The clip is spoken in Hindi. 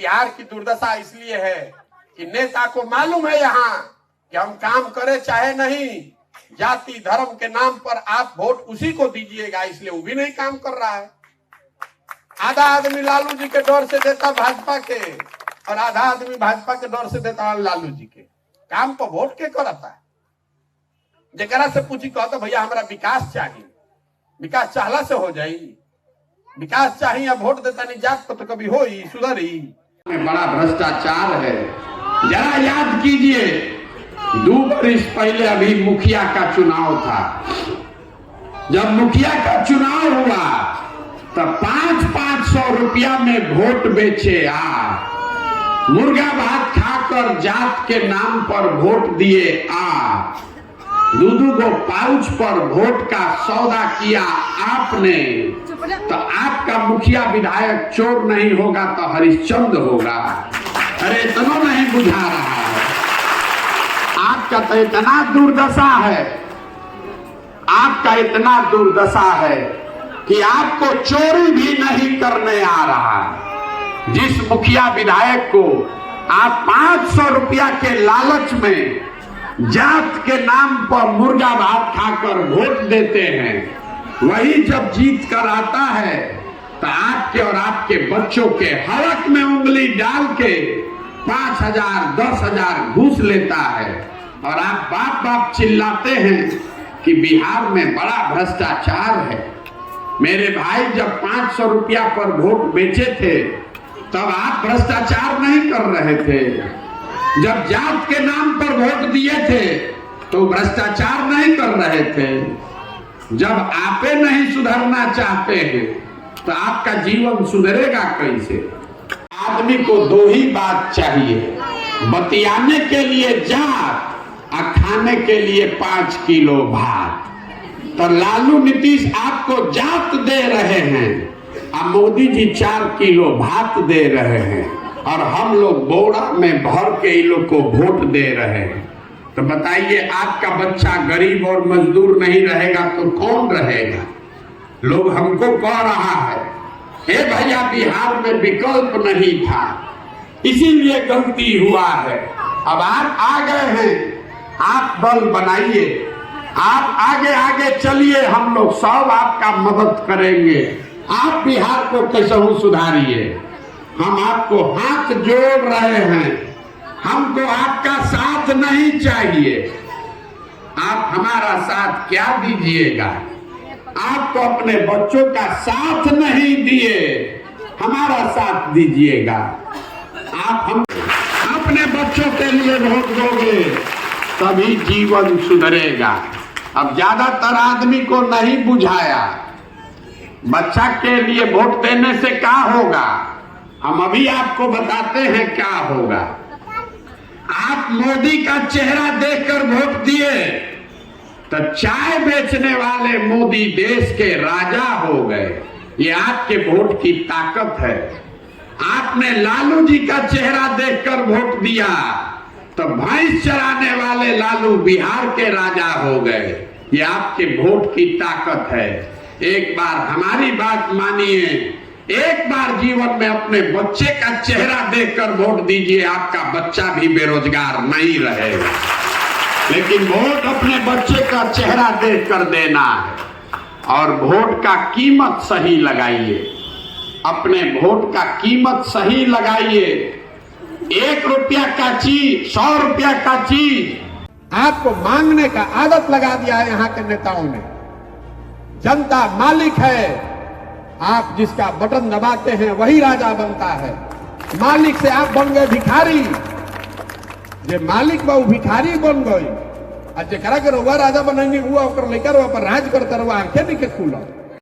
बिहार की दुर्दशा इसलिए है कि नेता को मालूम है यहाँ कि हम काम करे चाहे नहीं, जाति धर्म के नाम पर आप वोट उसी को दीजिएगा, इसलिए वो भी नहीं काम कर रहा है। आधा आदमी लालू जी के डर से देता भाजपा के, और आधा आदमी भाजपा के डर से देता लालू जी के। काम को वोट के करता है। जरा से पूछी कहता भैया हमारा विकास चाहिए, विकास चाहला से हो जाई, विकास चाहिए, अब वोट देता नहीं जात को तो कभी हो ही सुधरी। बड़ा भ्रष्टाचार है। जरा याद कीजिए 2 वर्ष पहले अभी मुखिया का चुनाव था। जब मुखिया का चुनाव हुआ तब 500 रुपया में वोट बेचे मुर्गा भात खाकर जात के नाम पर वोट दिए दूधू को पाउच पर वोट का सौदा किया आपने, तो आपका मुखिया विधायक चोर नहीं होगा तो हरिश्चंद्र होगा। अरे इतना नहीं बुझा रहा है। आपका तो इतना दुर्दशा है, आपका इतना दुर्दशा है कि आपको चोरी भी नहीं करने आ रहा। जिस मुखिया विधायक को आप 500 रुपया के लालच में जात के नाम पर मुर्गा भात खाकर वोट देते हैं, वही जब जीत कर आता है तो आपके और आपके बच्चों के हलक में उंगली डाल के 5,000 10,000 घूस लेता है, और आप बाप बाप चिल्लाते हैं कि बिहार में बड़ा भ्रष्टाचार है। मेरे भाई जब 500 रुपया पर वोट बेचे थे तब आप भ्रष्टाचार नहीं कर रहे थे। जब जात के नाम पर वोट दिए थे तो भ्रष्टाचार नहीं कर रहे थे। जब आपे नहीं सुधरना चाहते हैं तो आपका जीवन सुधरेगा कैसे? आदमी को 2 ही बात चाहिए, बतियाने के लिए जात और खाने के लिए 5 किलो भात। तो लालू नीतीश आपको जात दे रहे हैं और मोदी जी 4 किलो भात दे रहे हैं, और हम लोग बोरा में भर के इन लोग को वोट दे रहे हैं। तो बताइए आपका बच्चा गरीब और मजदूर नहीं रहेगा तो कौन रहेगा? लोग हमको कह रहा है हे भैया बिहार में विकल्प नहीं था इसीलिए गलती हुआ है। अब आप आ गए हैं, आप बल बनाइए, आप आगे आगे चलिए, हम लोग सब आपका मदद करेंगे। आप बिहार को कैसे सुधारिए, हम आपको हाथ जोड़ रहे हैं। हमको आपका साथ नहीं चाहिए, आप हमारा साथ क्या दीजिएगा? आपको अपने बच्चों का साथ नहीं दिए, हमारा साथ दीजिएगा। आप हम अपने बच्चों के लिए वोट दोगे तभी जीवन सुधरेगा। अब ज्यादातर आदमी को नहीं बुझाया बच्चा के लिए वोट देने से क्या होगा। हम अभी आपको बताते हैं क्या होगा। आप मोदी का चेहरा देखकर वोट दिए तो चाय बेचने वाले मोदी देश के राजा हो गए। ये आपके वोट की ताकत है। आपने लालू जी का चेहरा देखकर वोट दिया तो भैंस चराने वाले लालू बिहार के राजा हो गए। ये आपके वोट की ताकत है। एक बार हमारी बात मानिए, एक बार जीवन में अपने बच्चे का चेहरा देखकर वोट दीजिए। आपका बच्चा भी बेरोजगार नहीं रहेगा, लेकिन वोट अपने बच्चे का चेहरा देखकर देना है। और वोट का कीमत सही लगाइए, अपने वोट का कीमत सही लगाइए। 1 रुपया का चीज 100 रुपया का चीज आपको मांगने का आदत लगा दिया है यहाँ के नेताओं ने। जनता मालिक है, आप जिसका बटन दबाते हैं वही राजा बनता है। मालिक से आप बन गए भिखारी। जे मालिक बा भिखारी बन गई, और जरा के रउआ राजा बनेंगे वो लेकर पर राज करता रहुआ आंखें नहीं के खुला।